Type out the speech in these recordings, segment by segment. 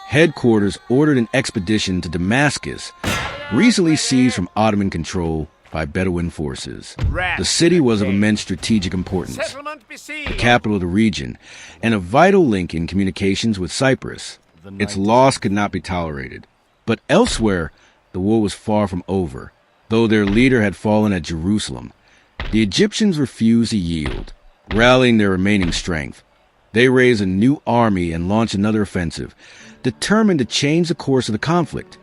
headquarters ordered an expedition to Damascus, recently seized from Ottoman control by Bedouin forces. The city was of immense strategic importance, the capital of the region, and a vital link in communications with Cyprus. Its loss could not be tolerated. But elsewhere, the war was far from over. Though their leader had fallen at Jerusalem, the Egyptians refused to yield. Rallying their remaining strength, they raised a new army and launched another offensive, determined to change the course of the conflict.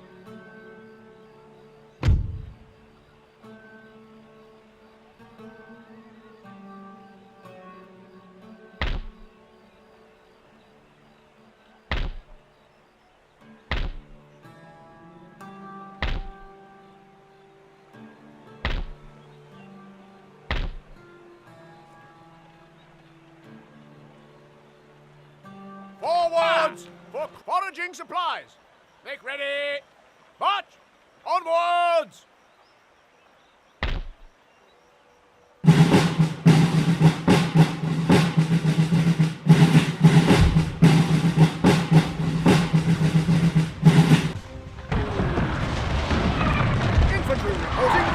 Forwards for foraging supplies. Make ready. March onwards. Infantry reporting.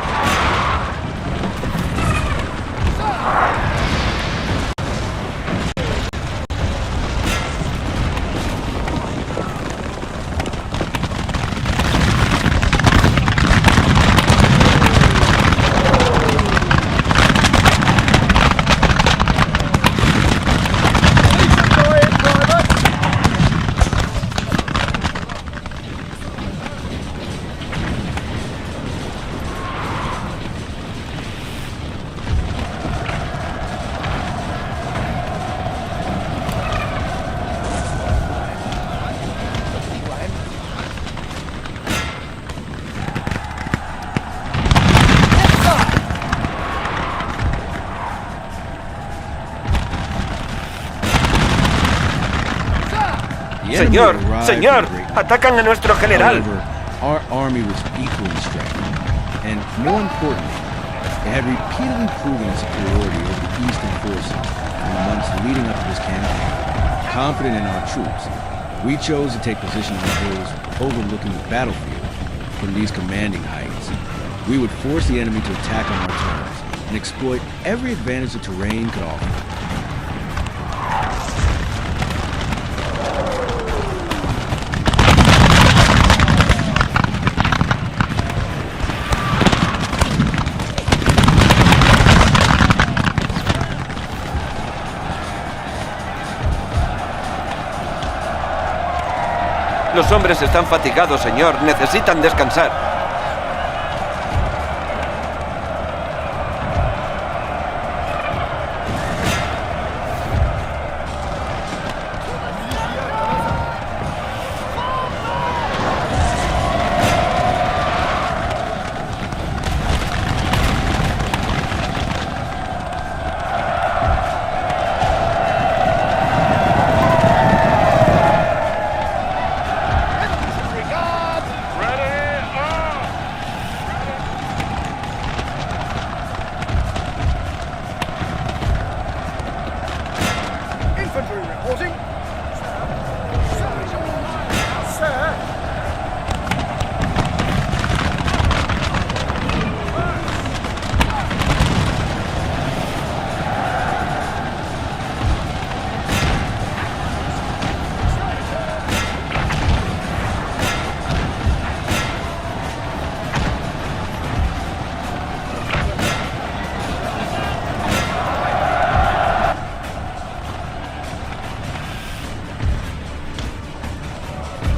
Señor, señor, atacan a nuestro general. However, our army was equal in strength, and more importantly, it had repeatedly proven its superiority over the Eastern forces in the months leading up to this campaign. Confident in our troops, we chose to take position on the hills overlooking the battlefield. From these commanding heights, we would force the enemy to attack on our terms and exploit every advantage the terrain could offer. Los hombres están fatigados, señor. Necesitan descansar.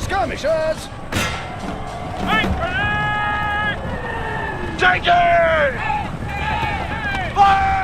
Skirmishers! Take it! Fire!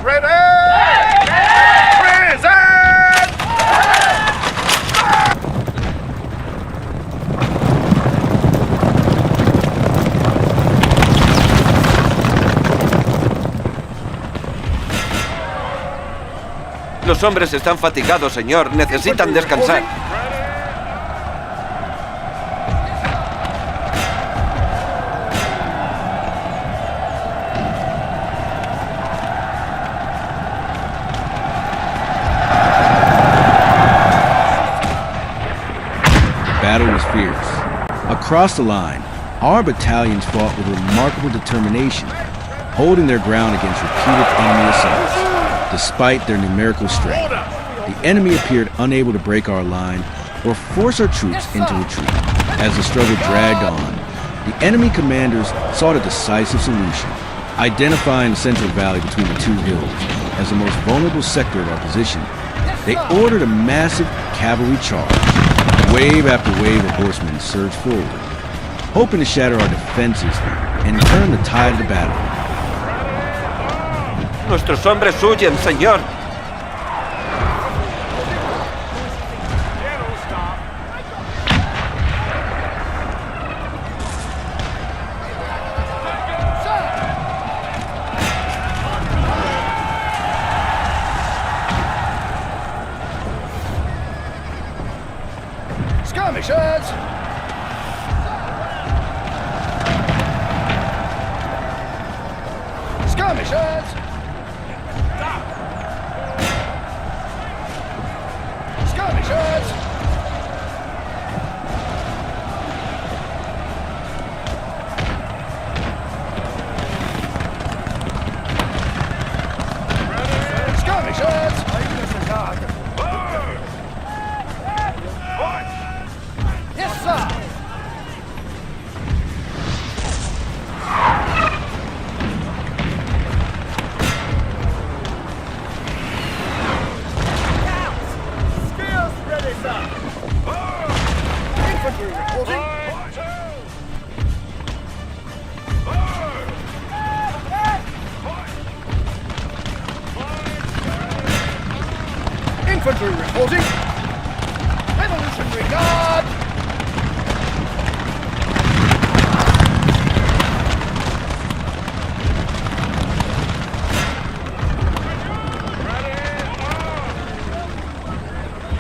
Ready! Present! Los hombres están fatigados, señor. Necesitan descansar. Battle was fierce. Across the line, our battalions fought with remarkable determination, holding their ground against repeated enemy assaults. Despite their numerical strength, the enemy appeared unable to break our line or force our troops into retreat. As the struggle dragged on, the enemy commanders sought a decisive solution, identifying the central valley between the two hills as the most vulnerable sector of our position. They ordered a massive cavalry charge. Wave after wave of horsemen surged forward, hoping to shatter our defenses and turn the tide of the battle. Nuestros hombres huyen, señor. Skirmishers! Skirmishers! Skirmishers! Skirmishers! Yes, sir! Infantry reporting. Infantry reporting. Revolutionary Guard.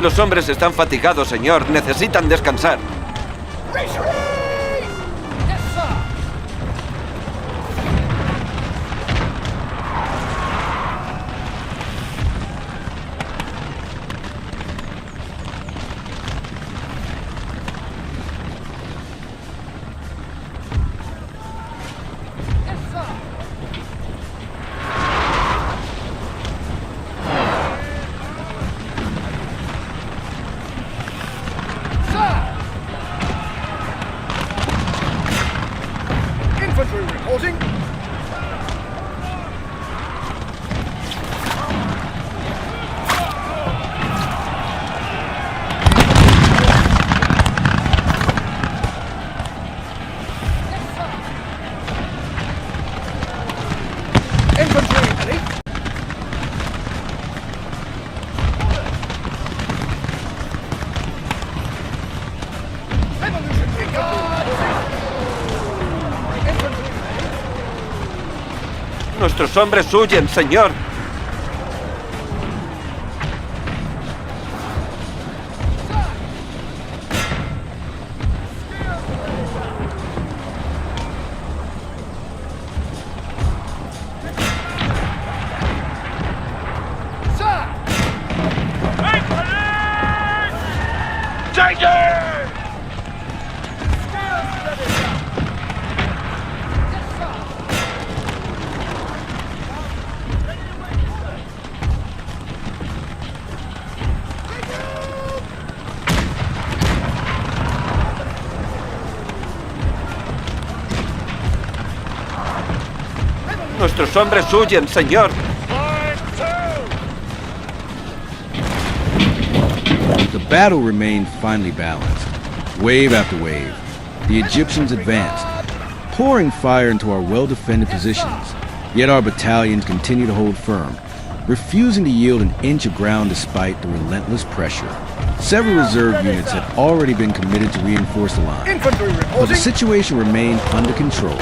Los hombres están fatigados, señor. Necesitan descansar. Yes, sir! Infantry reporting. Infantry elite. Revolutionary Guard. Nuestros hombres huyen, señor. Sir! Take it! Nuestros hombres huyen, señor. The battle remained finely balanced. Wave after wave, the Egyptians advanced, pouring fire into our well-defended positions. Yet our battalions continued to hold firm, refusing to yield an inch of ground despite the relentless pressure. Several reserve units had already been committed to reinforce the line, Infantry but the reporting. situation remained under control.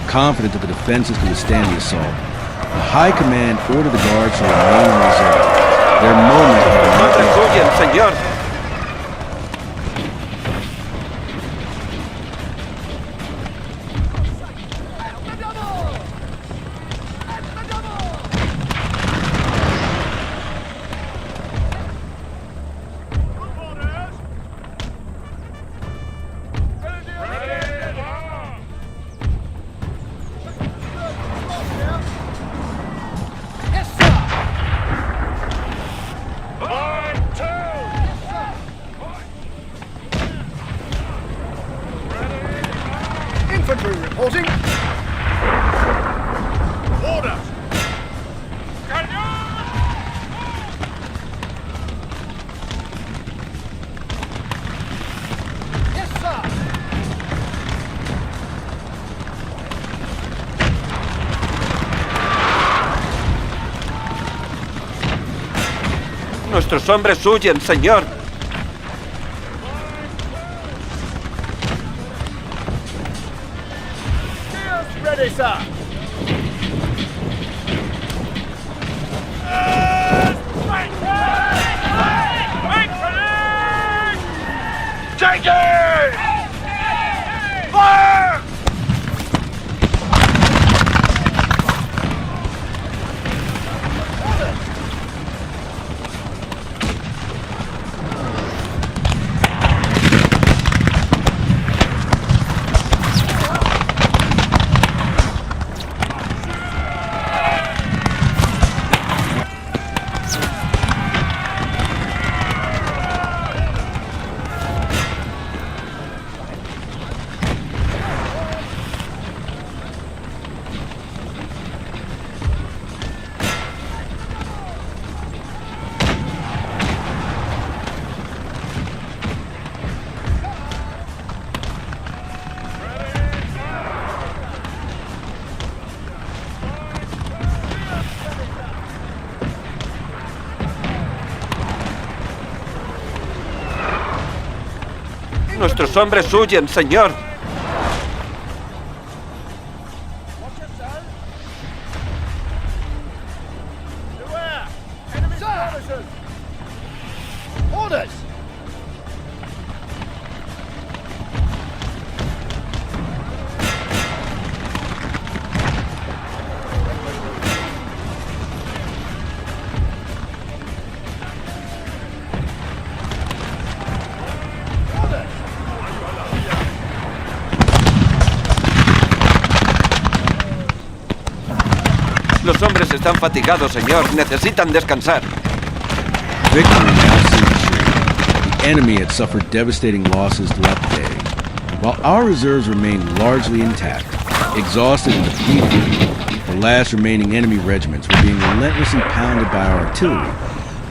Confident that the defenses could withstand the assault, the High Command ordered the guards to remain in reserve. Their moment had not Hombres yet huyen, señor. Yes, sir. Infantry reporting. Orders! Yes, sir. Nuestros hombres huyen, señor. Spears ready, sir. Take it! Fire! Nuestros hombres huyen, señor. Beware! Enemy skirmishers! Orders! Los hombres están fatigados, señor. Necesitan descansar. victory now seemed assured. The enemy had suffered devastating losses throughout the day, while our reserves remained largely intact. Exhausted and depleted, the last remaining enemy regiments were being relentlessly pounded by our artillery,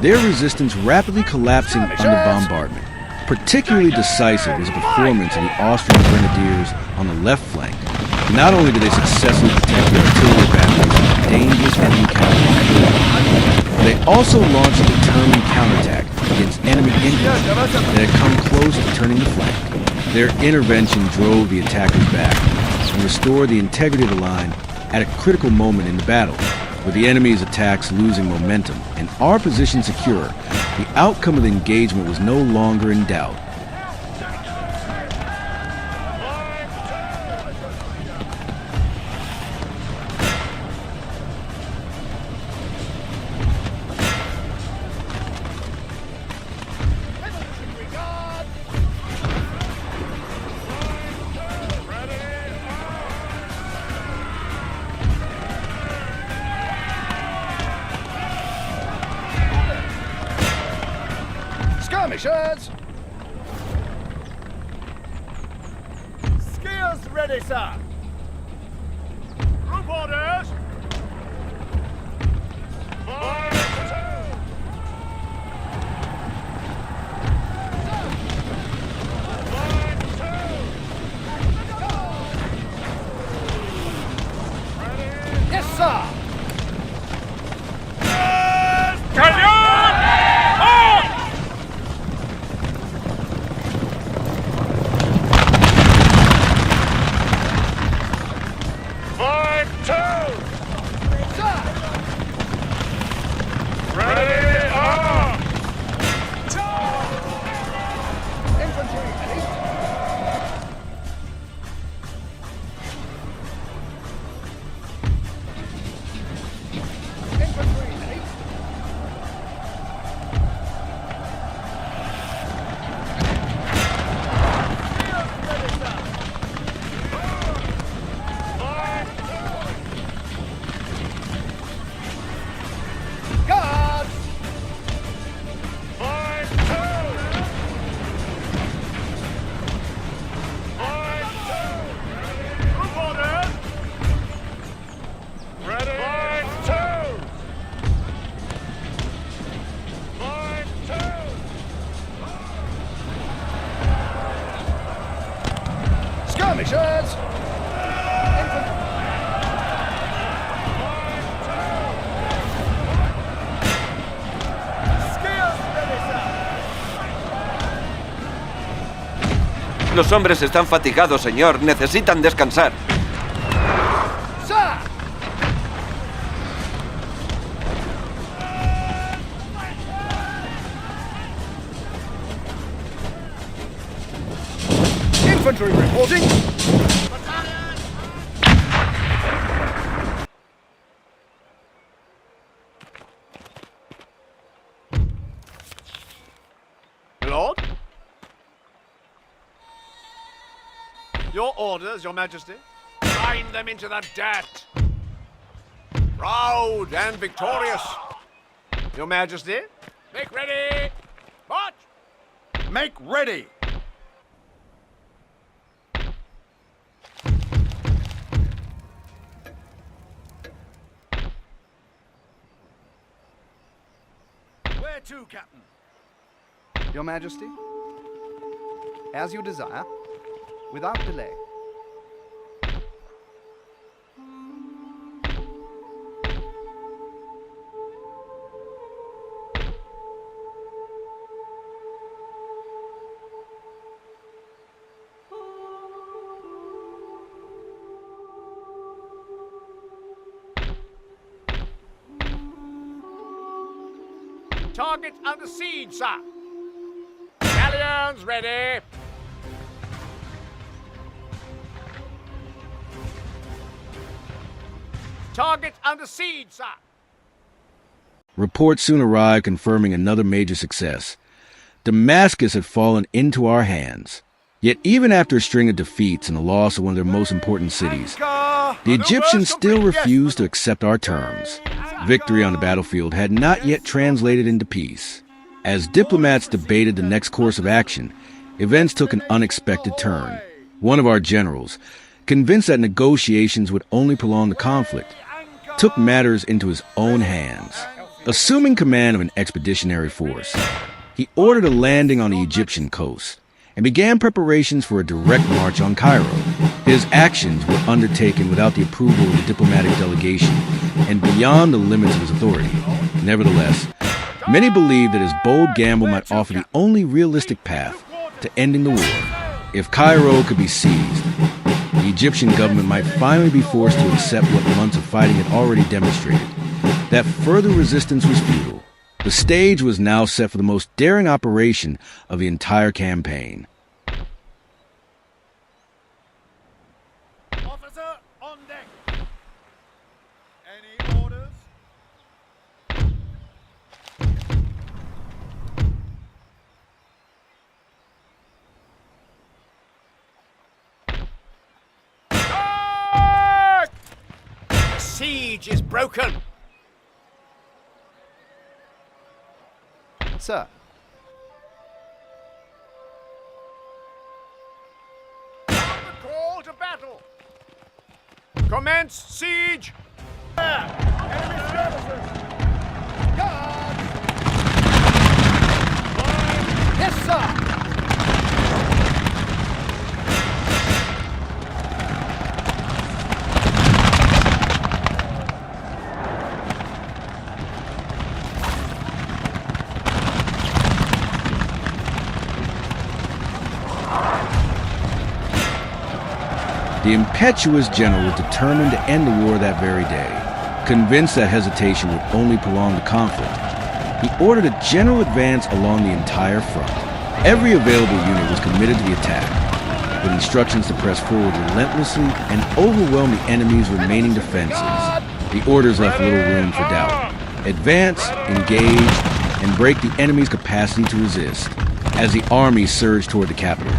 their resistance rapidly collapsing under bombardment. Particularly decisive was the performance of the Austrian grenadiers on the left flank. Not only did they successfully protect their artillery batteries from dangerous enemy counterattack, they also launched a determined counterattack against enemy infantry that had come close to turning the flank. Their intervention drove the attackers back and restored the integrity of the line at a critical moment in the battle. With the enemy's attacks losing momentum and our position secure, the outcome of the engagement was no longer in doubt. Skirmishers! Skiers ready, sir! Group orders! Yes, sir! Los hombres están fatigados, señor. Necesitan descansar. Sir! Infantry reporting. Lord? Your orders, Your Majesty? Grind them into the dirt. Proud and victorious. Your Majesty? Make ready. March! Make ready. Where to, Captain? Your Majesty, as you desire, without delay. Target under siege, sir. Galleons ready. Target under siege, sir. Reports soon arrived confirming another major success. Damascus had fallen into our hands. Yet even after a string of defeats and the loss of one of their most important cities, the Egyptians still refused to accept our terms. Victory on the battlefield had not yet translated into peace. As diplomats debated the next course of action, events took an unexpected turn. One of our generals, convinced that negotiations would only prolong the conflict, took matters into his own hands. Assuming command of an expeditionary force, he ordered a landing on the Egyptian coast and began preparations for a direct march on Cairo. His actions were undertaken without the approval of the diplomatic delegation and beyond the limits of his authority. Nevertheless, many believed that his bold gamble might offer the only realistic path to ending the war. If Cairo could be seized, the Egyptian government might finally be forced to accept what months of fighting had already demonstrated, that further resistance was futile. The stage was now set for the most daring operation of the entire campaign. Officer on deck. Any orders? The siege is broken. Sir, Sound the call to battle. Commence siege. Enemy skirmishers. Guard! Yes, sir! The impetuous general was determined to end the war that very day. Convinced that hesitation would only prolong the conflict, he ordered a general advance along the entire front. Every available unit was committed to the attack, with instructions to press forward relentlessly and overwhelm the enemy's remaining defenses. The orders left little room for doubt. Advance, engage, and break the enemy's capacity to resist. As the army surged toward the capital,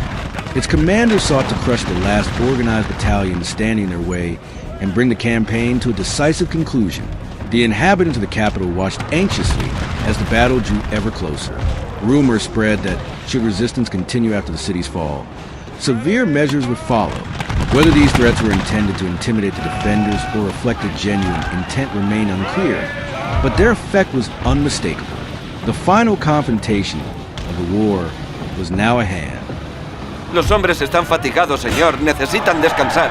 its commander sought to crush the last organized battalions standing in their way and bring the campaign to a decisive conclusion. The inhabitants of the capital watched anxiously as the battle drew ever closer. Rumors spread that should resistance continue after the city's fall, severe measures would follow. Whether these threats were intended to intimidate the defenders or reflected genuine intent remained unclear, but their effect was unmistakable. The final confrontation of the war was now at hand. Los hombres están fatigados, señor. Necesitan descansar.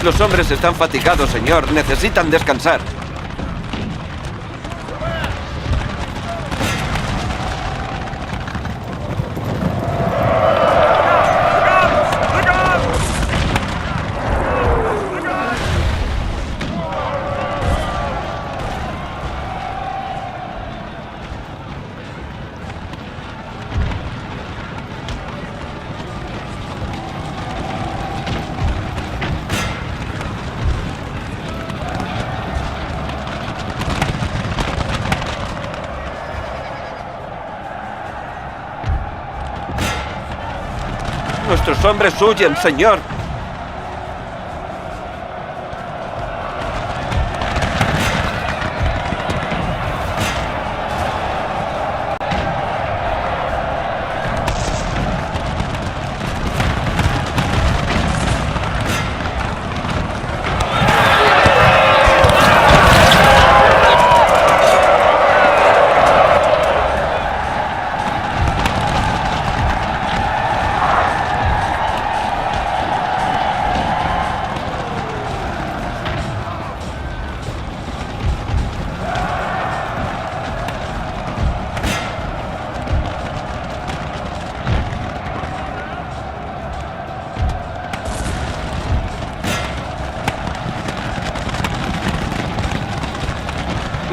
Los hombres están fatigados, señor. Necesitan descansar. Nuestros hombres huyen, señor.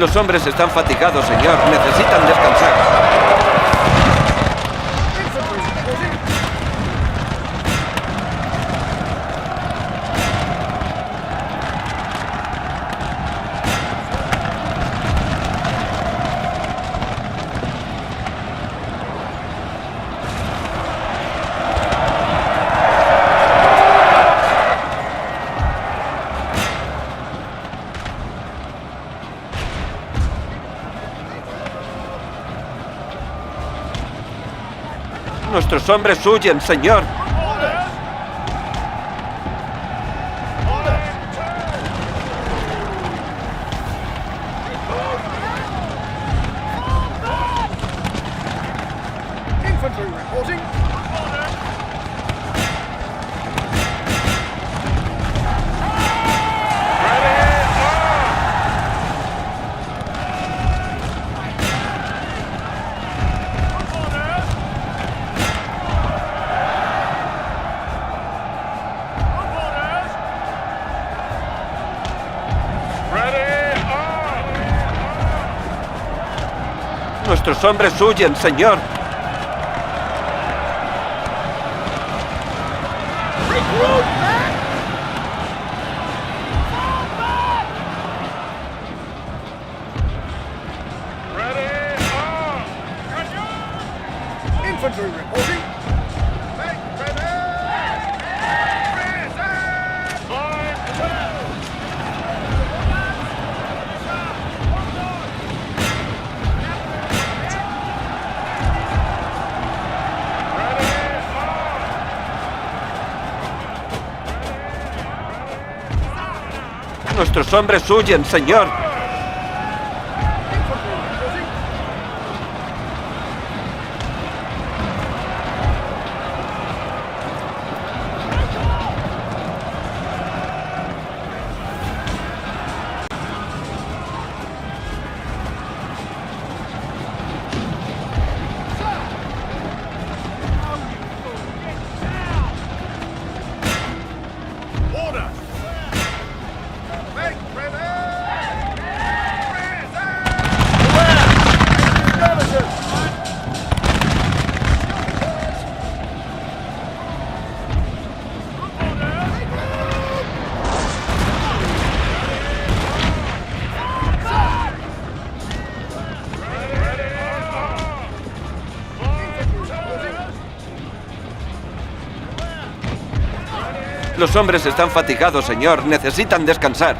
Los hombres están fatigados, señor. Necesitan descansar. Nuestros hombres huyen, señor. Infantry reporting. Nuestros hombres huyen, señor. Infantry reporting. Nuestros hombres huyen, señor. Los hombres están fatigados, señor. Necesitan descansar.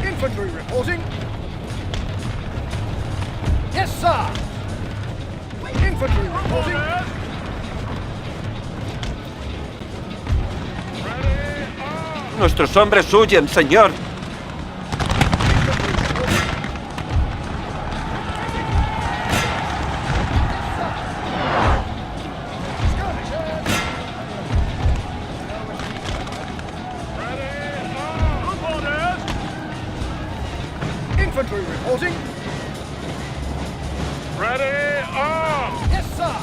Infantry reporting. Yes, sir. Infantry reporting. Nuestros hombres huyen, señor. Infantry reporting. Ready, arm! Yes, sir.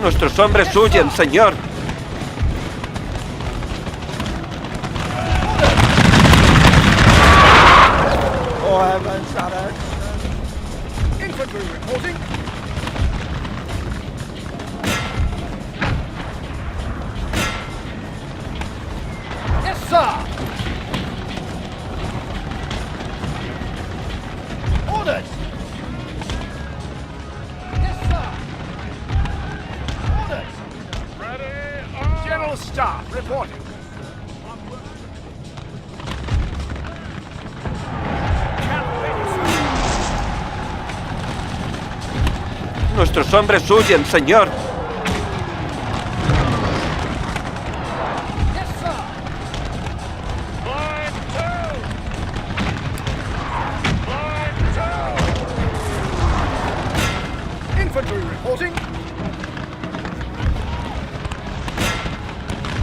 Nuestros hombres huyen, señor. Infantry reporting. Yes, sir. Orders. Yes, sir. Orders. Ready, arm! General Staff reporting. Nuestros hombres huyen, señor. Yes, sir. Line two! Line two! Infantry reporting.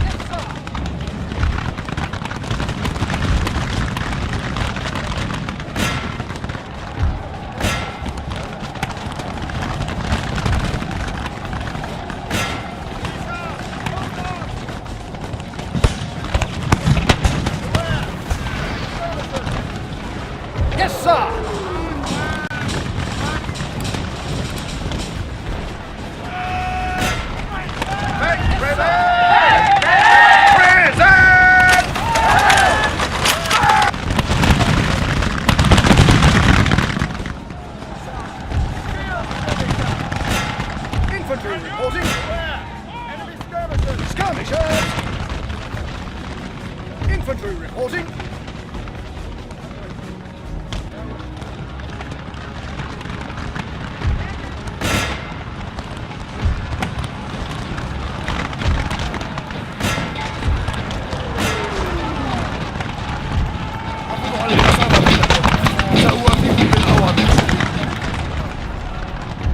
Yes, sir. Yes, sir. Infantry reporting. Enemy skirmishers! Skirmishers. Infantry reporting.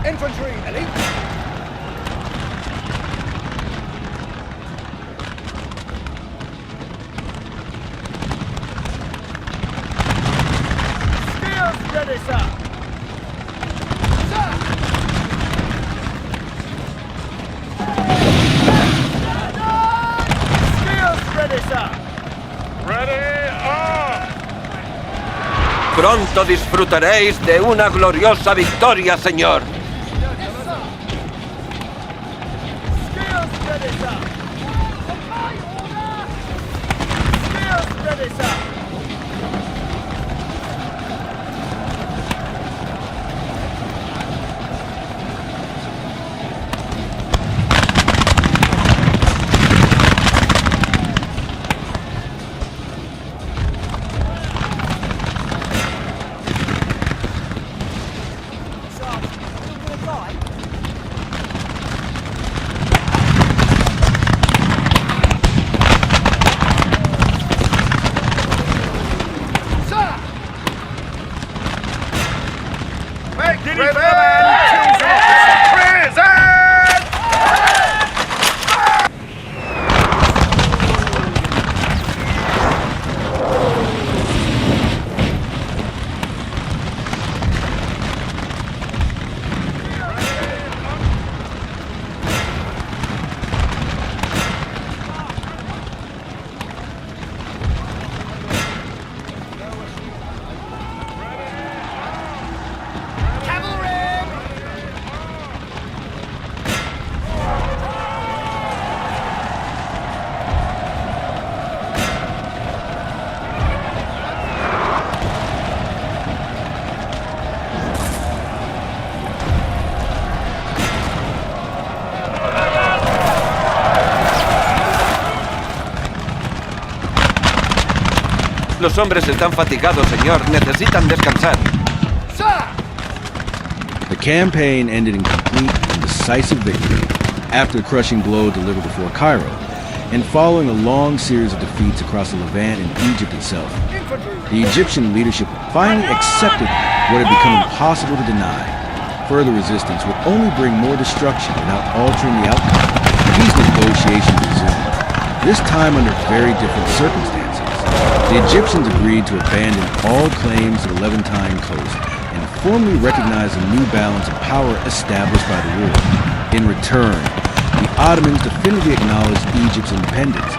Infantry elite. Spears ready, sir! Sir. Spears ready, sir! Ready, arm! Pronto disfrutaréis de una gloriosa victoria, señor. Los hombres están fatigados, señor. Necesitan descansar. The campaign ended in complete and decisive victory after a crushing blow delivered before Cairo, and following a long series of defeats across the Levant and Egypt itself. The Egyptian leadership finally accepted what had become impossible to deny. Further resistance would only bring more destruction without altering the outcome. Peace negotiations resumed, this time under very different circumstances. The Egyptians agreed to abandon all claims to the Levantine coast and formally recognize the new balance of power established by the war. In return, the Ottomans definitively acknowledged Egypt's independence,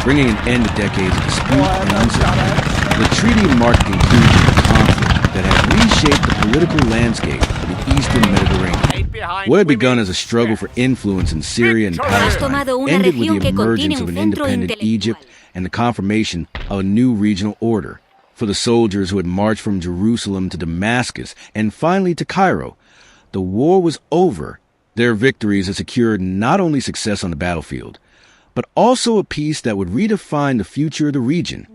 bringing an end to decades of dispute and uncertainty. The treaty marked the conclusion of a conflict that had reshaped the political landscape of the Eastern Mediterranean. What had begun as a struggle for influence in Syria and Palestine ended with the emergence of an independent Egypt and the confirmation of a new regional order. For the soldiers who had marched from Jerusalem to Damascus and finally to Cairo, the war was over. Their victories had secured not only success on the battlefield, but also a peace that would redefine the future of the region.